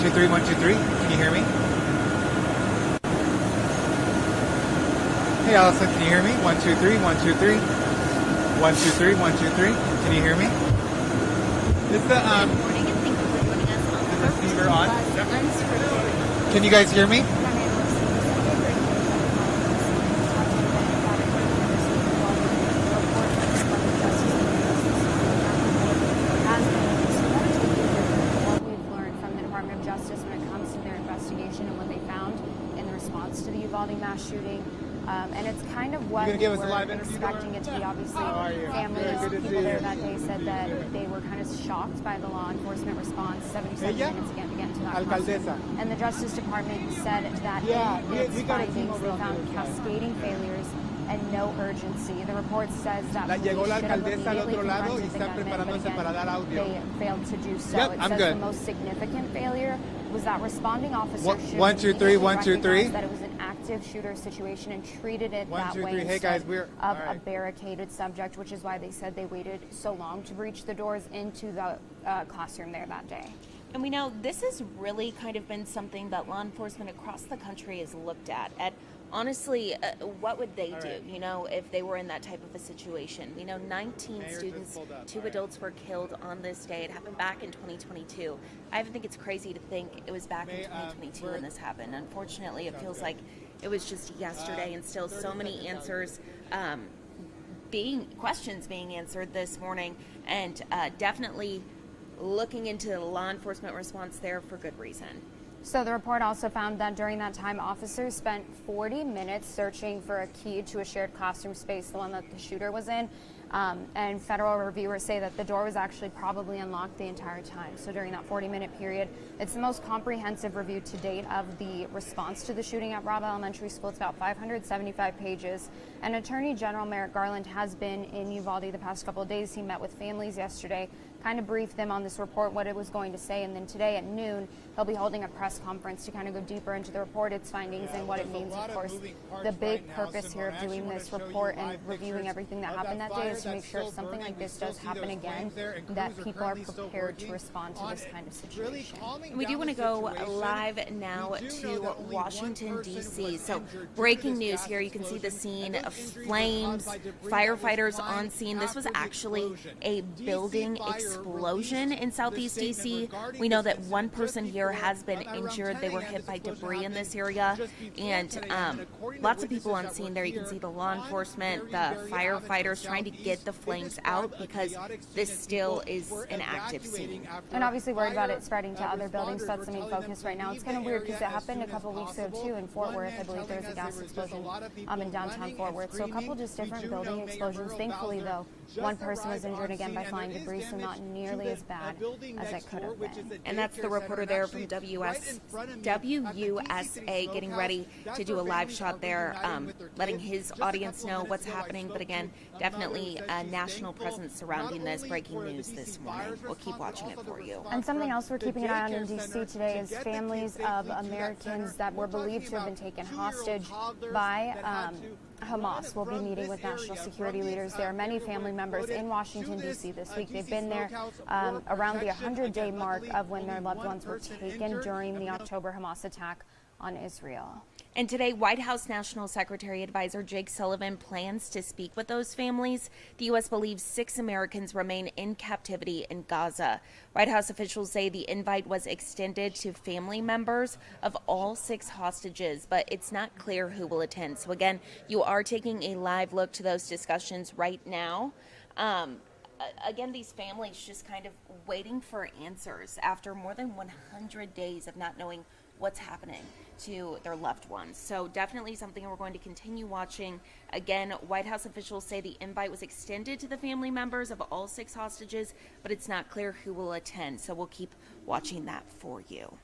2, 3, 1, 2, 3. Can you hear me? Hey, Allison, can you hear me? 1, 2, 3, 1, 2, 3. 1, 2, 3, 1, 2, 3. Can you hear me? Is the Good morning and thank you for joining us on the receiver on? Unscripted. Can you guys hear me? Justice when it comes to their investigation and what they found in the response to the Uvalde mass shooting. And it's kind of what we were expecting it to be. Obviously, families, people there that day said that they were kind of shocked by the law enforcement response 77 minutes again to get into that classroom. And the Justice Department said that in its findings, they found cascading failures and no urgency. The report says that police should have immediately confronted the gunman, but again, they failed to do so. Yep, it I'm says good. the most significant failure was that responding officers should 1, 2, 3, 1, 2, 3. that it was an active shooter situation and treated it 1, that 2, 3. way Hey guys, instead of a barricaded subject, which is why they said they waited so long to breach the doors into the classroom there that day. And we know this has really kind of been something that law enforcement across the country has looked at honestly, what would they do, you know, if they were in that type of a situation? We know 19 students, 2 adults were killed on this day. It happened back in 2022. I even think it's crazy to think it was back in 2022 when this happened. Unfortunately, it feels like it was just yesterday, and still so many answers questions being answered this morning, and definitely looking into the law enforcement response there for good reason. So the report also found that during that time, officers spent 40 minutes searching for a key to a shared classroom space, the one that the shooter was in. And federal reviewers say that the door was actually probably unlocked the entire time. So during that 40-minute period, it's the most comprehensive review to date of the response to the shooting at Robb Elementary School. It's about 575 pages. And Attorney General Merrick Garland has been in Uvalde the past couple of days. He met with families yesterday, kind of briefed them on this report, what it was going to say, and then today at noon, he'll be holding a press conference to kind of go deeper into the report, its findings, and what it means. Of course, the big purpose here of doing this report and reviewing everything that happened that day is to make sure if something like this does happen again, that people are prepared to respond to this kind of situation. We do want to go live now to Washington, D.C. So breaking news here, you can see the scene of flames, firefighters on scene. This was actually a building explosion in Southeast D.C. We know that one person here has been injured. They were hit by debris in this area, and lots of people on scene there. You can see the law enforcement, the firefighters trying to get the flames out because this still is an active scene. And obviously worried about it spreading to other buildings. That's the main focus right now. It's kind of weird because it happened a couple weeks ago too in Fort Worth. I believe there was a gas explosion in downtown Fort Worth. So a couple just different building explosions. Thankfully though, one person was injured again by flying debris, so not nearly as bad as it could have been. And that's the reporter there from WUSA getting ready to do a live shot there, letting his audience know what's happening. But again, definitely a national presence surrounding this breaking news this morning. We'll keep watching it for you. And something else we're keeping an eye on in D.C. today is families of Americans that were believed to have been taken hostage by Hamas will be meeting with national security leaders. There are many family members in Washington, D.C. this week. They've been there around the 100-day mark of when their loved ones were taken during the October Hamas attack on Israel. And today, White House National Secretary Advisor Jake Sullivan plans to speak with those families. The U.S. believes 6 Americans remain in captivity in Gaza. White House officials say the invite was extended to family members of all 6 hostages, but it's not clear who will attend. So again, you are taking a live look to those discussions right now. Again, these families just kind of waiting for answers after more than 100 days of not knowing what's happening to their loved ones. So definitely something we're going to continue watching. Again, White House officials say the invite was extended to the family members of all 6 hostages, but it's not clear who will attend. So we'll keep watching that for you.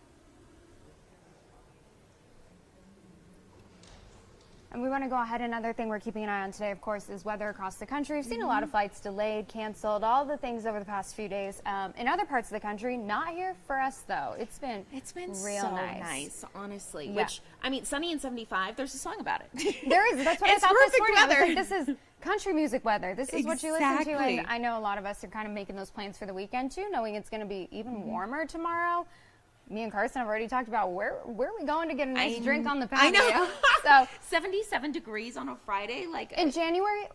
And we want to go ahead. Another thing we're keeping an eye on today, of course, is weather across the country. We've seen a lot of flights delayed, canceled, all the things over the past few days. In other parts of the country, not here for us, though. It's been real so nice, honestly. Yeah. Which, I mean, sunny and 75, there's a song about it. There is. That's what I It's thought this perfect morning. I was weather. like, this is country music weather. This is what you listen to. Exactly. And I know a lot of us are kind of making those plans for the weekend, too, knowing it's going to be even warmer tomorrow. me and Carson have already talked about where are we going to get a nice drink on the I patio. know. So 77 degrees on a Friday, like in January,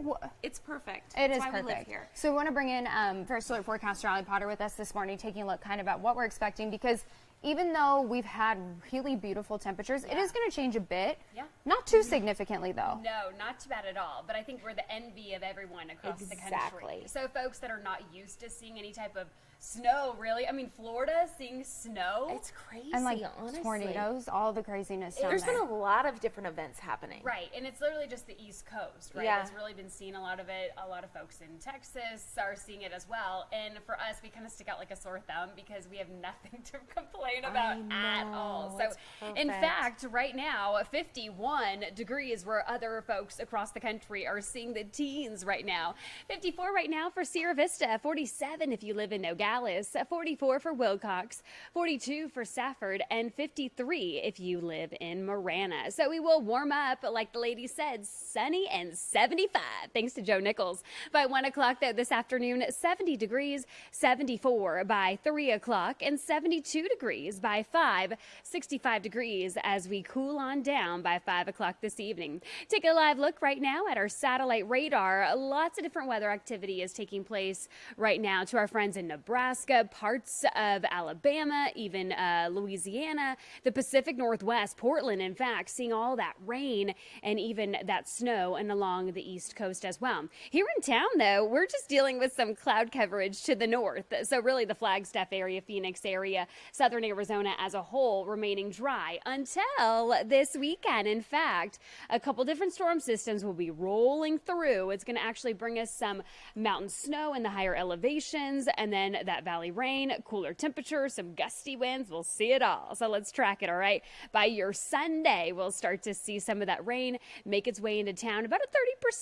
it's perfect. It is That's why perfect. we live here. So we want to bring in First Alert forecaster Ali Potter with us this morning, taking a look kind of at what we're expecting, because even though we've had really beautiful temperatures, it is going to change a bit. Yeah. Not too significantly, though. No, not too bad at all. But I think we're the envy of everyone across the country. Exactly. So folks that are not used to seeing any type of snow, really. I mean, Florida seeing snow. It's crazy, And like honestly. tornadoes, all the craziness down There's there. been a lot of different events happening. Right, and it's literally just the East Coast, right? Yeah. That's really been seeing a lot of it. A lot of folks in Texas are seeing it as well. And for us, we kind of stick out like a sore thumb because we have nothing to complain about at all. So, it's in perfect. fact, right now, 51 degrees where other folks across the country are seeing the teens right now. 54 right now for Sierra Vista, 47 if you live in Nogales, 44 for Wilcox, 42 for Safford, and 53 if you live in Marana. So we will warm up, like the lady said, sunny and 75, thanks to Joe Nichols. By 1 o'clock, though, this afternoon, 70 degrees, 74 by 3 o'clock, and 72 degrees by 5, 65 degrees as we cool on down by 5 o'clock this evening. Take a live look right now at our satellite radar. Lots of different weather activity is taking place right now to our friends in Nebraska, parts of Alabama, even Louisiana, the Pacific Northwest, Portland, in fact, seeing all that rain and even that snow and along the East Coast as well. Here in town, though, we're just dealing with some cloud coverage to the north. So really the Flagstaff area, Phoenix area, southern Arizona as a whole remaining dry until this weekend. In fact, a couple different storm systems will be rolling through. It's going to actually bring us some mountain snow in the higher elevations, and then that valley rain, cooler temperatures, some gusty winds. We'll see it all. So let's track it, all right? By your Sunday, we'll start to see some of that rain make its way into town, about a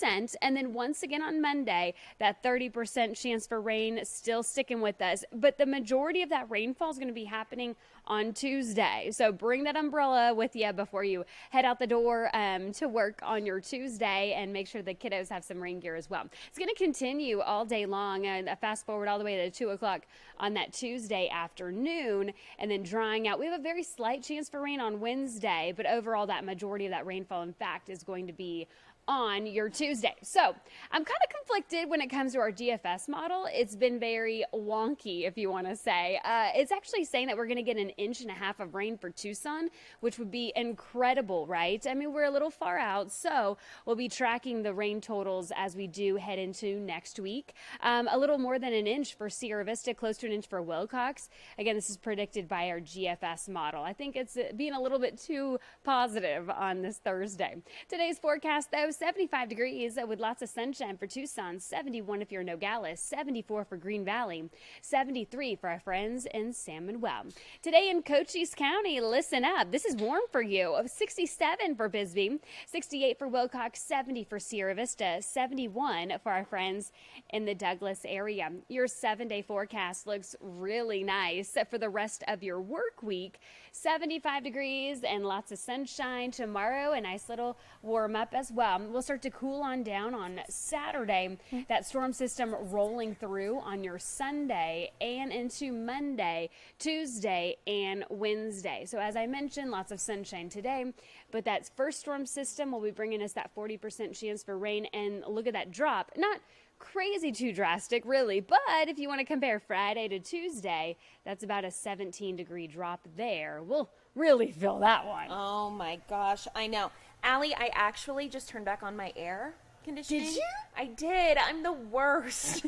30%. And then once again on Monday, that 30% chance for rain still sticking with us. But the majority of that rainfall is going to be happening on Tuesday. So bring that umbrella with you before you head out the door to work on your Tuesday, and make sure the kiddos have some rain gear as well. It's going to continue all day long, and fast forward all the way to 2 o'clock on that Tuesday afternoon, and then drying out. We have a very slight chance for rain on Wednesday, but overall that majority of that rainfall, in fact, is going to be on your Tuesday. So I'm kind of conflicted when it comes to our DFS model. It's been very wonky, if you want to say. It's actually saying that we're going to get 1.5 inches of rain for Tucson, which would be incredible, right? I mean, we're a little far out, so we'll be tracking the rain totals as we do head into next week. A little more than 1 inch for Sierra Vista, close to 1 inch for Wilcox. Again, this is predicted by our GFS model. I think it's being a little bit too positive on this Thursday. Today's forecast, though, 75 degrees with lots of sunshine for Tucson, 71 if you're in Nogales, 74 for Green Valley, 73 for our friends in San Manuel. Today in Cochise County, listen up. This is warm for you. 67 for Bisbee, 68 for Wilcox, 70 for Sierra Vista, 71 for our friends in the Douglas area. Your 7-day forecast looks really nice for the rest of your work week. 75 degrees and lots of sunshine tomorrow. A nice little warm up as well. We'll start to cool on down on Saturday. That storm system rolling through on your Sunday and into Monday, Tuesday, and Wednesday. So as I mentioned, lots of sunshine today, but that first storm system will be bringing us that 40% chance for rain. And look at that drop. Not crazy too drastic, really, but if you want to compare Friday to Tuesday, that's about a 17-degree drop there. We'll really feel that one. Oh my gosh, I know. Allie, I actually just turned back on my air conditioning. Did you? I did. I'm the worst.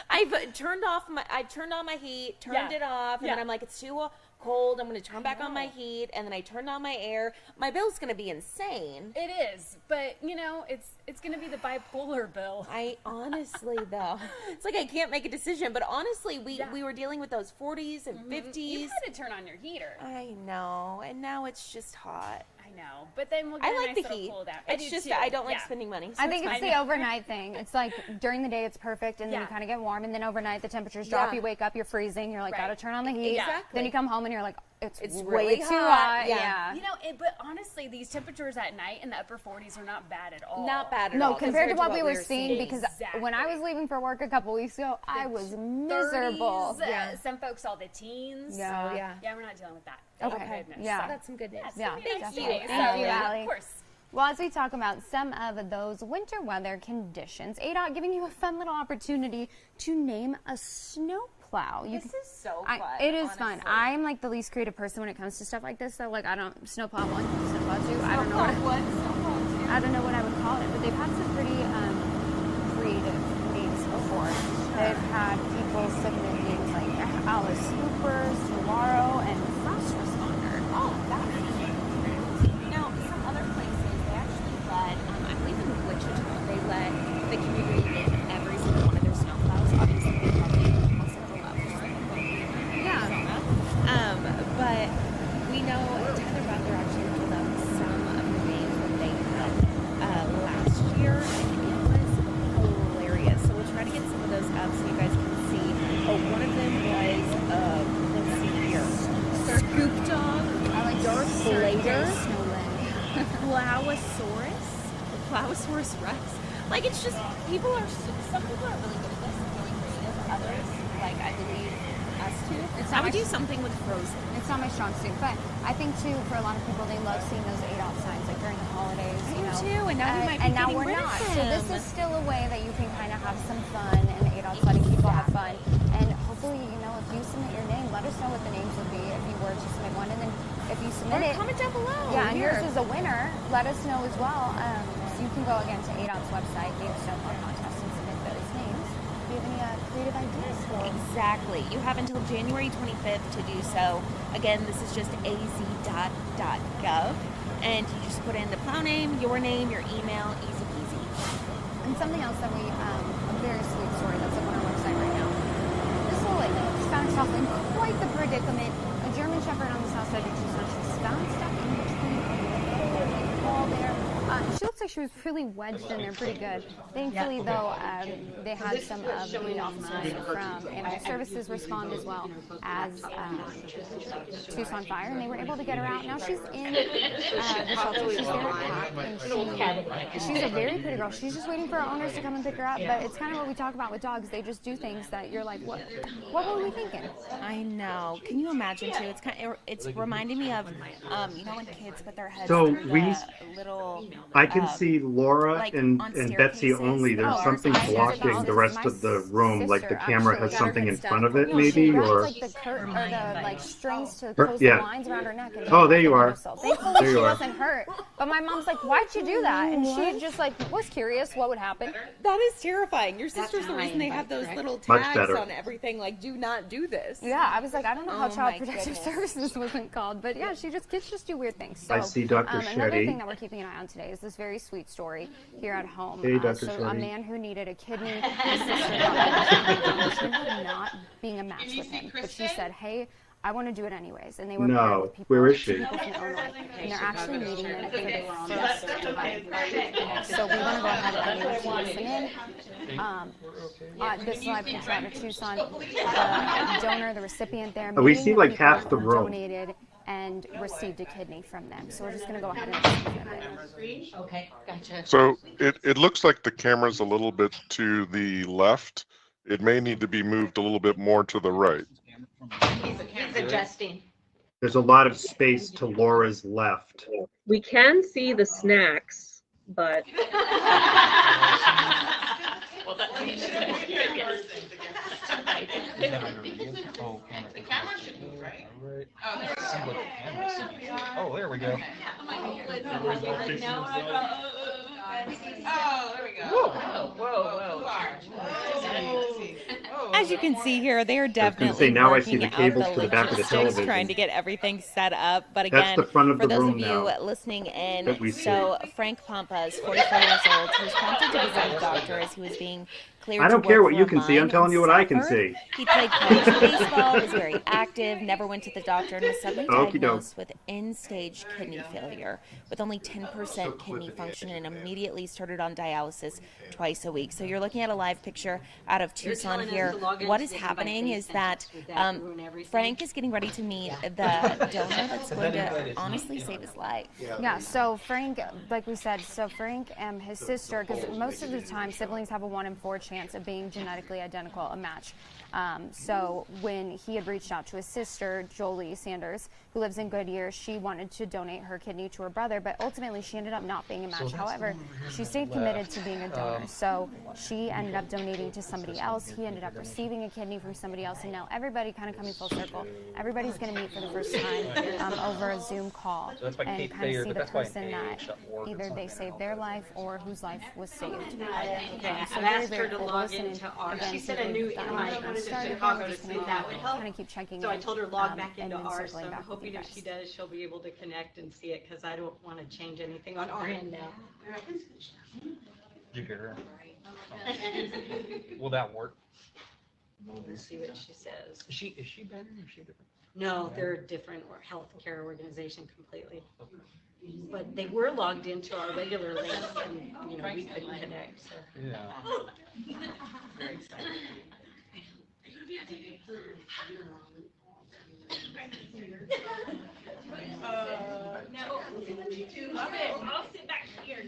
I turned on my heat, turned it off, and then I'm like, it's too cold. I'm going to turn back on my heat, and then I turned on my air. My bill's going to be insane. It is, but you know, it's going to be the bipolar bill. I honestly, though, it's like I can't make a decision. But honestly, we were dealing with those 40s and 50s. You had to turn on your heater. I know, and now it's just hot. I know, but then we'll get I a like nice the little heat. cool down. It's just I don't like spending money. So I think it's fine. the overnight thing. It's like during the day it's perfect, and then Yeah. you kind of get warm, and then overnight the temperatures drop. Yeah. You wake up, you're freezing. You're like, Right. gotta turn on the heat. Exactly. Then you come home and you're like, it's really way too hot. Yeah. You know, but honestly, these temperatures at night in the upper 40s are not bad at all. Not bad at No, all. compared to what we were seeing, because Exactly. when I was leaving for work a couple weeks ago, I was miserable. 30s, some folks saw the teens. Yeah. Yeah, we're not dealing with that. Okay. Thank goodness. Yeah. So that's some good news. Yeah, Thank you. definitely. So, Thank you, Allie. Of course. Well, as we talk about some of those winter weather conditions, ADOT giving you a fun little opportunity to name a snowplow. This is so fun. fun. It is fun. honestly. I'm like the least creative person when it comes to stuff like this. So like I don't snowplow 1, snowplow 2. I don't know. I don't know what I would call it, but they've had some pretty creative names before. They've had people submit names like Alice Cooper, Solaro, and Frost Responder. Oh, that's Now, some other places, they actually let, I believe in Wichita, they let the community name every single one of their snowplows. Obviously, they probably most of them up for it. Yeah. But we know Tyler Butler actually pulled up some of the names that they had last year, and it was hilarious. So we'll try to get some of those up so you guys can see. Oh, one of them was, let's see here, Scoop Dog, I like Darth Slater, Vader, Snowland. Plowsaurus Rex. Like, it's just, people are, some people are really good at this and really creative. Others, like, I believe us too. I would do something with Frozen. It's not my strong suit, but I think too for a lot of people they love seeing those ADOT signs like during the holidays. I You do know, too, and now we might be and now getting we're rid of not. So this them. is still a way that you can kind of have some fun, and ADOT's letting people have fun. And hopefully, you know, if you submit your name, let us know what the names would be if you were to submit one, and then if you submit it, Comment down below. yeah, and Here. yours is a winner. Let us know as well. So you can go again to ADOT's website, Name Snowplow Contest, and submit those names. Do you have any creative ideas for? Exactly. You have until January 25th to do so. Again, this is just az.gov, and you just put in the plow name, your email, easy peasy. And something else that a very sweet story that's up on our website right now. This little lady found herself in quite the predicament. A German Shepherd on the south side of Tucson. She's found stuck in between a wall there. She looks like she was really wedged in there pretty good. Thankfully, though, they had some of the officers from Animal Services respond as well as Tucson Fire, and they were able to get her out. Now she's in the shelter. She's there at PAC, and she's a very pretty girl. She's just waiting for her owners to come and pick her up, but it's kind of what we talk about with dogs. They just do things that you're like, what were we thinking? I know. Can you imagine too? It's reminding me of you know when kids put their heads So through we- the little I can see Laura like and on Betsy staircases. only. There's Oh, something I heard blocking about the this. rest My of the room, like the sister camera actually has something in got front of her it, head She maybe, wrapped or like the curtain or the like strings to Her- close yeah. the lines around her neck. And Oh, there you are. Thankfully, There she you are. wasn't hurt. But my mom's like, "Why'd you do that?" And she just like was curious what would happen. That is terrifying. Your sister's the reason they have those little Much tags better. on everything, like, do not do this. Yeah, I was like, I don't know how Oh Child my Protective goodness. Services wasn't called, but yeah, kids just do weird things. So, I see Dr. Another Shetty. thing that we're keeping an eye on today is this very sweet story here at home. Hey, Dr. So a Shetty. man who needed a kidney, his sister got not being a match with him, but she said, "Hey, I want to do it anyways." And they were paired No, with people, where is two she? people from Illinois, and they're actually meeting them for the first time. So we want to go ahead and listen in. This live picture out of Tucson, the donor, the recipient there. Oh, we meeting see the like people half the who room. donated and received a kidney from them. So we're just going to go ahead and listen in a bit. Okay, gotcha. So it looks like the camera's a little bit to the left. It may need to be moved a little bit more to the right. He's adjusting. There's a lot of space to Laura's left. We can see the snacks, but The camera should move, right? Oh, there we go. Oh, there we go. Whoa. As you can see here, they are definitely say, now I see working the out cables to the back of the logistics, television. trying to get everything set up. But That's again, the front of for the those room of you now listening in, that we see. so Frank Pampa is 44 years old. He was prompted to visit a doctor as he was being cleared I don't to care work what for you a can see. I'm mine telling in you what I can Safford. see. He played college baseball, was very active, never went to the doctor, and was suddenly Okie doke. diagnosed with end-stage kidney failure with only 10% kidney function, and immediately started on dialysis twice a week. So you're looking at a live picture out of Tucson here. What is happening is that Frank is getting ready to meet the donor that's going to honestly save his life. Yeah, so Frank, like we said, Frank and his sister, because most of the time siblings have a 1 in 4 chance of being genetically identical, a match. So when he had reached out to his sister, Jolie Sanders, who lives in Goodyear, she wanted to donate her kidney to her brother, but ultimately she ended up not being a match. However, she stayed committed to being a donor. So she ended up donating to somebody else. He ended up receiving a kidney from somebody else, and now everybody kind of coming full circle. Everybody's going to meet for the first time over a Zoom call and kind of see the person that either they saved their life or whose life was saved by them. So I've asked her to log into ours. She said a new invite to Chicago to see if that would help. Kind of keep checking. So I told her log back into ours. So circling I'm back with hoping you if guys. she does, she'll be able to connect and see it because I don't want to change anything on our end now. Did you hear her? Will that work? We'll see what she says. Is she better or is she different? No, they're a different healthcare organization completely. But they were logged into our regular link and, we couldn't connect, so. Yeah. Very excited. No, I'll sit back here.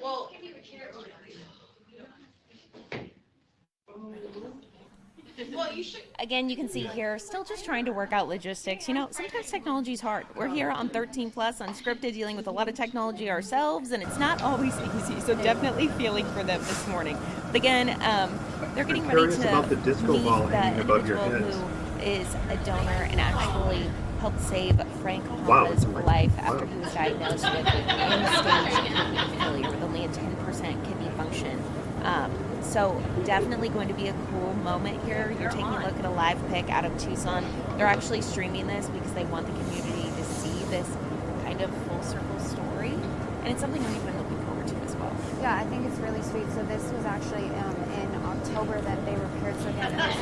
Well, give you a chair. Well, you should. Again, you can see here, still just trying to work out logistics. Sometimes technology is hard. We're here on 13 Plus Unscripted, dealing with a lot of technology ourselves, and it's not always easy. So definitely feeling for them this morning. But again, they're getting ready curious to about the disco meet ball the hanging above your individual heads. who is a donor and actually helped save Frank Wow. Hompa's life after he was diagnosed with end-stage kidney failure with only a 10% kidney function. So definitely going to be a cool moment here. You're taking a look at a live pic out of Tucson. They're actually streaming this because they want the community to see this kind of full circle story. And it's something we've been looking forward to as well. Yeah, I think it's really sweet. So this was actually in October that they were paired. So again, it was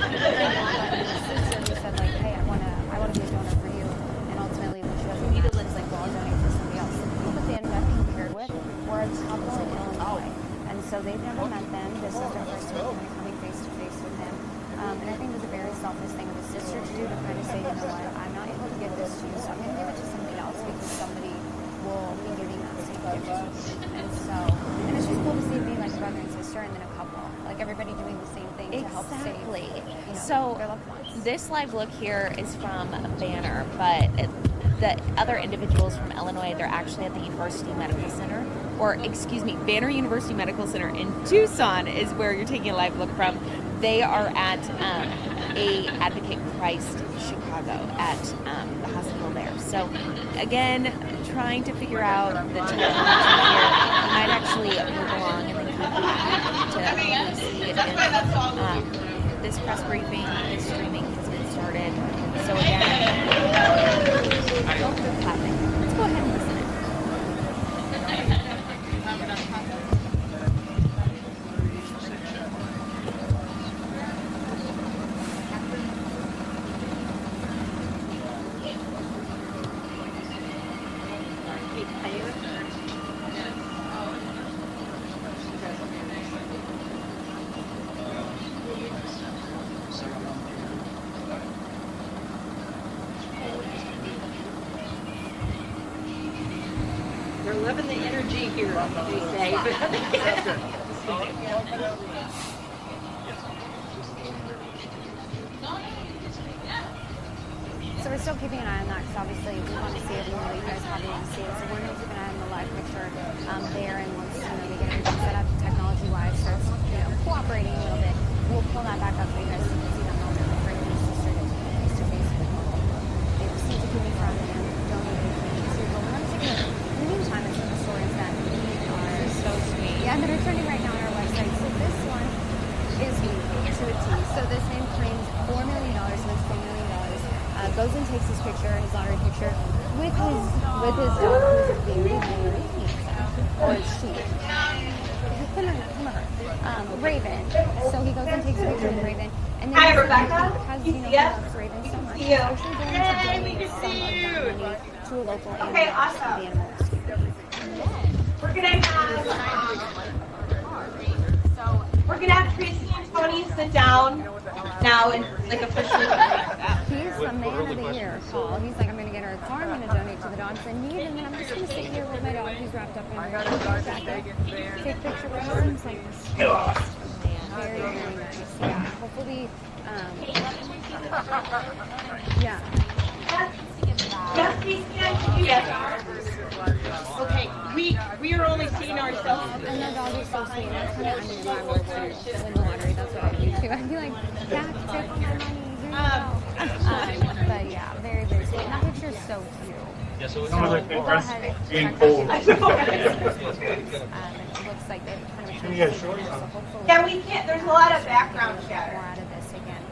his sister who said like, hey, I want to be a donor for you. And ultimately, when she wasn't needed, it's like, well, I'll donate for somebody else. The people that they ended up being paired with were a couple in Illinois. And so they've never met them. This is their first time kind of coming face to face with him. And I think it was a very selfless thing of his sister to do, to kind of say, you know what, I'm not able to give this to you, so I'm going to give it to somebody else because somebody will be giving that same gift to you. And it's just cool to see it being like a brother and sister and then a couple. Like everybody doing the same thing to help save their loved ones. This live look here is from Banner, but the other individuals from Illinois, they're actually at the University Medical Center, Banner University Medical Center in Tucson is where you're taking a live look from. They are at a Advocate Christ Chicago at the hospital there. So again, trying to figure out the technology here. You might actually move along and then come back to hopefully see it. And this press briefing, this streaming has been started. So again, they're clapping. Let's go ahead and listen. They're loving the energy here, they say. So we're still keeping an eye on that because obviously we want to see it. We know you guys probably want to see it. So we're going to keep an eye on the live picture there, and once they get everything set up technology-wise, starts cooperating a little bit, we'll pull that back up for you guys so you can see that moment where Frank and his sister get face-to-face with him. They received a kidney from him, donated a kidney to. But we're going to take a look. In the meantime, at some of the stories that we are so sweet. Yeah, that are trending right now on our website. So this one is me to a T. So this man claims $4 million, wins $4 million. Goes and takes his picture, his lottery picture, with his dog, who's very, very handsome. Or she. Come on, her. Rebecca? Because, You you know, see he us? loves ravens so much, see he's you. actually going to Yay, donate we can some see of you. that money to a local Okay, animal awesome. the animal rescue. We're gonna have Tracy and Tony sit down now and like officially. He's the man of the year, Paul. He's like, I'm going to get her a car, I'm going to donate to the dogs in need, and then I'm just going to sit here with my dog who's wrapped up in a jacket, take a picture with her, and it's like, very, very nice. Yeah, hopefully, yeah. Okay, we are only seeing ourselves. And the dog is so sweet. And that's kind of, I mean, if I were to win the lottery, that's what I'd do too. I'd be like, Jack, take all my money. Here you go. But yeah, very, very sweet. And that picture is so cute. Yeah, so it's So like we'll go ahead and being check cold. out the it looks like they've kind of changed it, so hopefully Yeah, we can't. There's a lot of background more chatter. out of this again.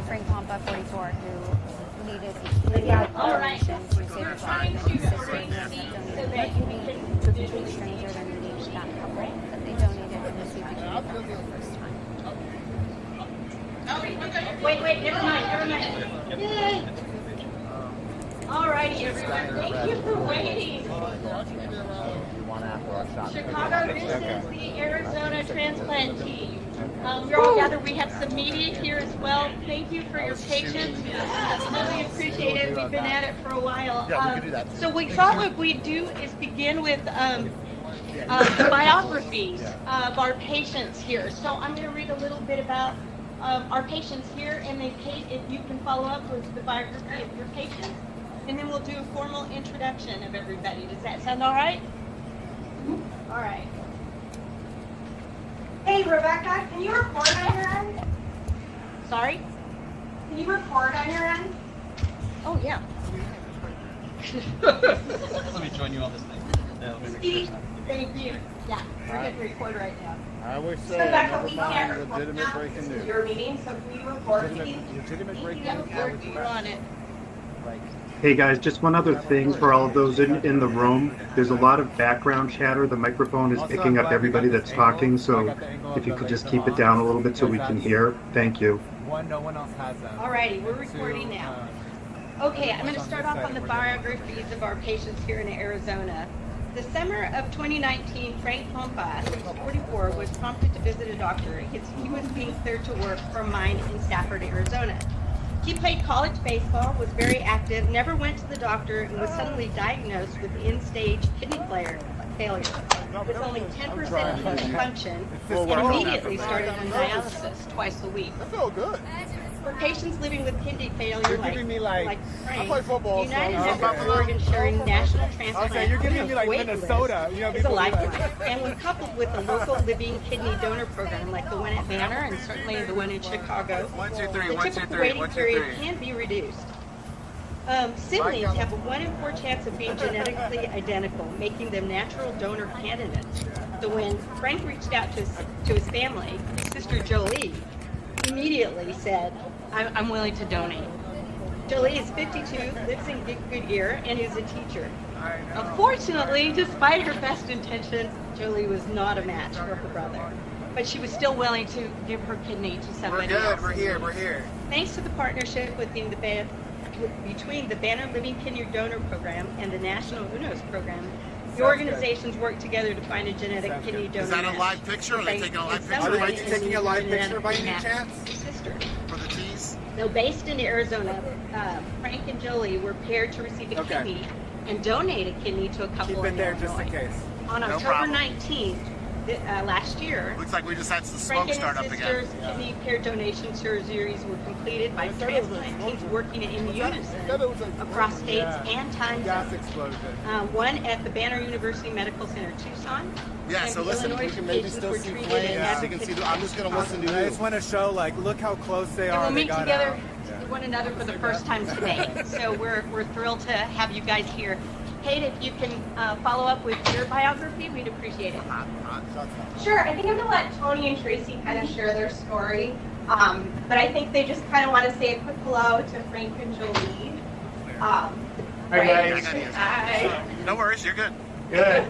Frank Pompa, 44, who needed donation to save his life, and his sister who ended up donating to a complete stranger. They're needing that couple that they donated and received a kidney for the first time. Wait, never mind. Yay. Alrighty, everyone. Thank you for waiting. Chicago, this is the Arizona transplant team. We're all gathered. We have some media here as well. Thank you for your patience. Really appreciate it. We've been at it for a while. So we thought what we'd do is begin with the biographies of our patients here. So I'm going to read a little bit about our patients here, and then Kate, if you can follow up with the biography of your patients, and then we'll do a formal introduction of everybody. Does that sound all right? All right. Hey, Rebecca, can you record on your end? Sorry? Can you record on your end? Oh, yeah. Let me join you on this thing. Yeah, let me Steve, thank you. Yeah, we're going to record right now. I always say, Rebecca, never we can't mind record legitimate now. breaking This is news. your meeting, so can you record, please? Legitimate breaking Yeah, news. we're on it. Hey guys, just one other thing for all of those in the room. There's a lot of background chatter. The microphone is picking up everybody that's talking, so if you could just keep it down a little bit so we can hear. Thank you. No one else has them. Alrighty, we're recording now. Okay, I'm going to start off on the biographies of our patients here in Arizona. The summer of 2019, Frank Pompa, who's 44, was prompted to visit a doctor. He was being cleared to work from a mine in Stafford, Arizona. He played college baseball, was very active, never went to the doctor, and was suddenly diagnosed with end-stage kidney failure. With only 10% kidney function, and immediately started on dialysis twice a week. I feel good. For patients living with kidney failure You're giving me like Frank, I play football, United so Network for Organ Sharing National Transplant Okay, you're giving me like wait Minnesota. list You know, is a people do that. lifeline. And when coupled with a local living kidney donor program like the one at Banner and certainly the one in Chicago, the typical waiting period can be reduced. Siblings have a 1 in 4 chance of being genetically identical, making them natural donor candidates. So when Frank reached out to his family, his sister Jolie immediately said, I'm willing to donate. Jolie is 52, lives in Goodyear, and is a teacher. Unfortunately, despite her best intentions, Jolie was not a match for her brother. But she was still willing to give her kidney to somebody else. We're here. Thanks to the partnership between the Banner Living Kidney Donor Program and the National UNOS program, the organizations work together to find a genetic kidney donor. Is that a match. live picture? Are they taking a live picture? Are they Right? taking a live picture by any Match chance? his sister. For the teas? Though based in Arizona, Frank and Jolie were paired to receive a kidney and donate a kidney to a couple Keep it in there just in Illinois. case. On No October problem. 19th, last year, Looks like we just had some Frank smoke and start up his again. sister's kidney pair donation surgeries were completed by transplant teams working in unison across states and time Gas zones. explosion. One at the Banner University Medical Center, Tucson. Yeah, and so the listen, Illinois we can maybe patients still were see treated flames. at You can see. I'm just gonna listen to I you. just want to show, like, look how close they And are. we'll They meet got together out. with one another for the first time today. So we're thrilled to have you guys here. Kate, if you can follow up with your biography, we'd appreciate it. Sure, I think I'm going to let Tony and Tracy kind of share their story. But I think they just kind of want to say a quick hello to Frank and Jolie. Hi guys. Hi. No worries, you're good. Good.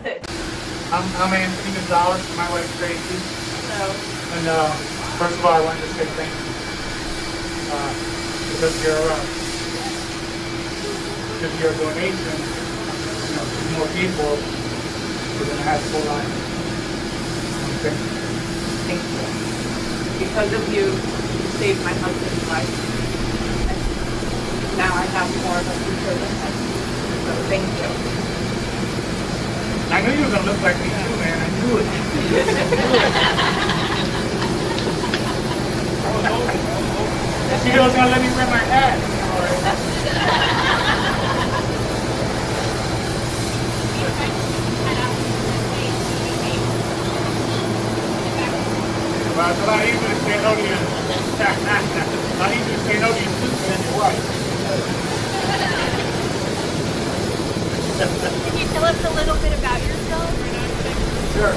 I'm Anthony Gonzalez. My wife Tracy. So, And First of all, I wanted to say thank you. Because of your donation, to more people, we're going to have full line. Thank you. Thank you. Because of you, you saved my husband's life. Now I have more of a future than him. So thank you. I knew you were going to look like me too, man. I knew it. She was going to let me wear my hat. Well, it's a lot easier to say no to you. A lot easier to say no to your sister than your wife. Can you tell us a little bit about yourself? Sure.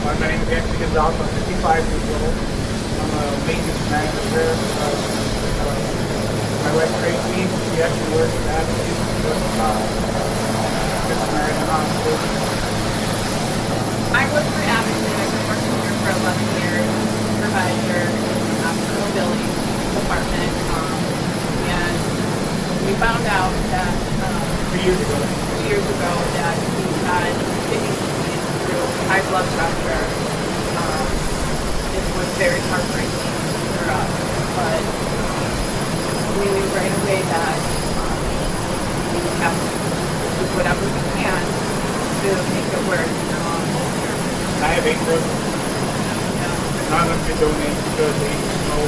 My name is Anthony Gonzalez. I'm 55 years old. I'm a maintenance manager. My wife Tracy, she actually works at Good Samaritan Hospital. I work for Abington. I've been working here for 11 years. Supervisor in the hospital building department. And we found out that 2 years ago that he had kidney disease through high blood pressure. It was very heartbreaking for us, but we knew right away that we have to do whatever we can to make it work. I have 8 brothers. None of them can donate because they know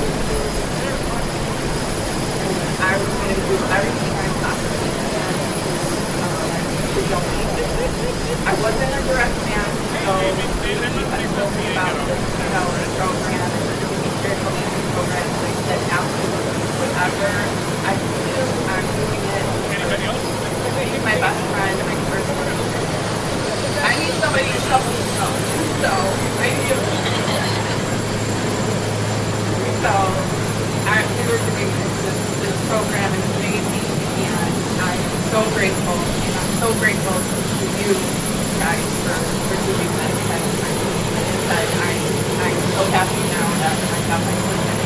I was going to do everything I possibly can to donate. I wasn't a direct man, so he had told me about this, program and the spiritual healing program. So I said, absolutely, whatever I can do, I'm doing it. He's my best friend, my first person. I need somebody to shovel the snow, so I do. So we were doing this program is amazing, and I'm so grateful, and I'm so grateful to you guys for doing this. I'm so happy now that I got my husband.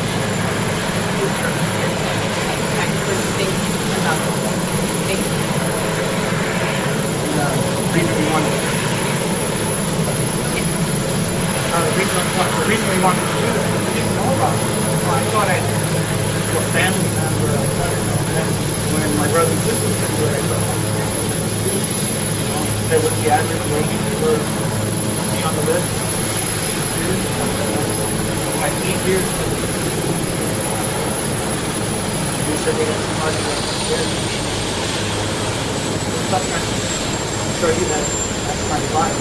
I couldn't think enough. Thank you. the reason we wanted to do this, we didn't know about it. Well, I thought I'd do a family member, and then when my brother and sister couldn't do it, I thought, there was the average waiting for me on the list. I 8 years. We said we had some money I'm sure you had that's my life.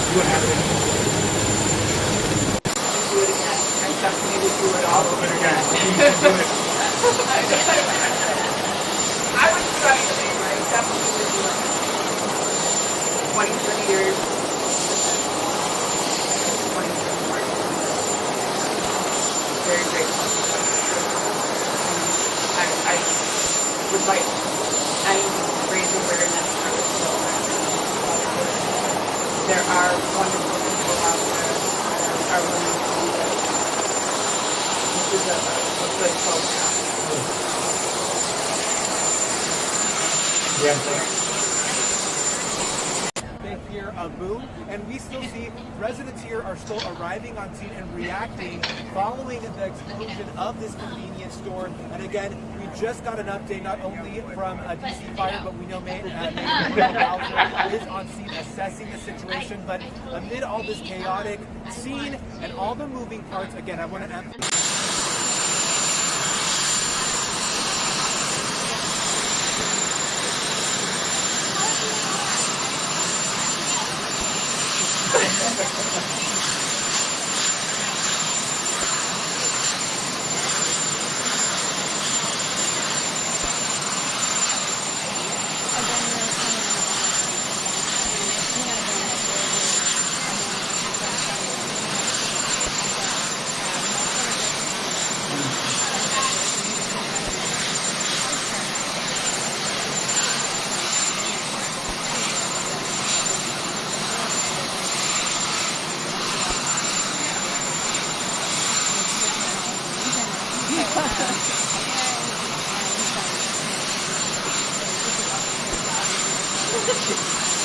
You wouldn't have it anymore. Do it again. I definitely would do it all over again. I would do anything. I definitely would do it. 20, 30 years. 20, 30 years. Very grateful. I would like to raise awareness for this program. There are wonderful people out there that are willing to do this. This is a good program. They fear a boom, and we still see residents here are still arriving on scene and reacting following the explosion of this convenience store. And again, we just got an update not only from DC Fire, but we know Mayor Bowser is on scene assessing the situation. But amid all this chaotic scene and all the moving parts, again, I want to emphasize. to